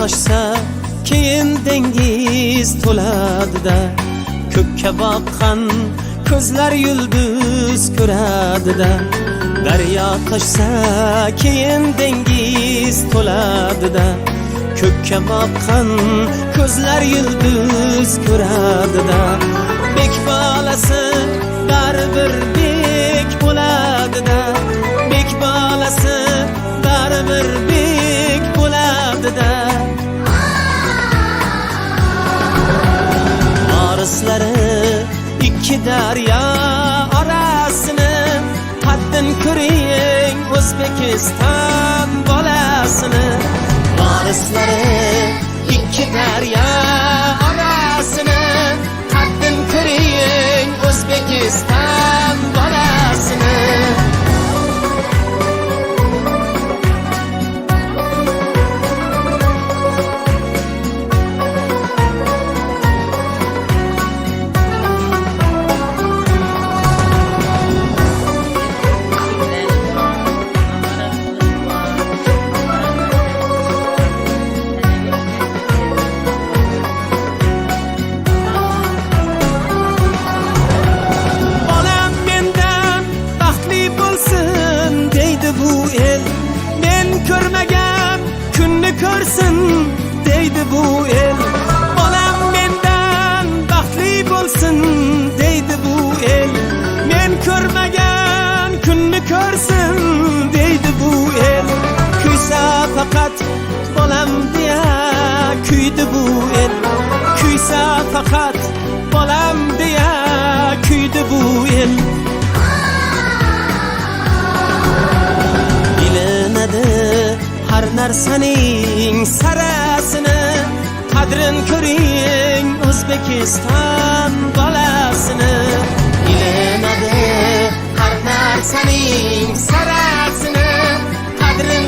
toshsa keyin dengiz to'ladida, ko'kka boqqan ko'zlar yulduz ko'radida. Daryo toshsa keyin dengiz to'ladida, ko'kka boqqan ko'zlar yulduz ko'radida. Bek bolasi baribir bek bo'ladida, bek bolasi baribir bek bo'ladida. Orislari ikki daryo orasini, haddin ko'ring O'zbekiston bolasini. Orislari ikki daryo orasini, haddin ko'ring O'zbekiston bolasini. Ko'rmagan kunni ko'rsin deydi bu el. Bolam mendan baxtli bo'lsin deydi bu el. Men ko'rmagan kunni ko'rsin deydi bu el. Kuysa faqat bolam deya kuydi bu el. Kuysa faqat bolam deya kuydi bu el. Har narsaning sarasini, qadrin ko'ring O'zbekiston bolasini. Bilinadi har narsaning sarasini, qadrin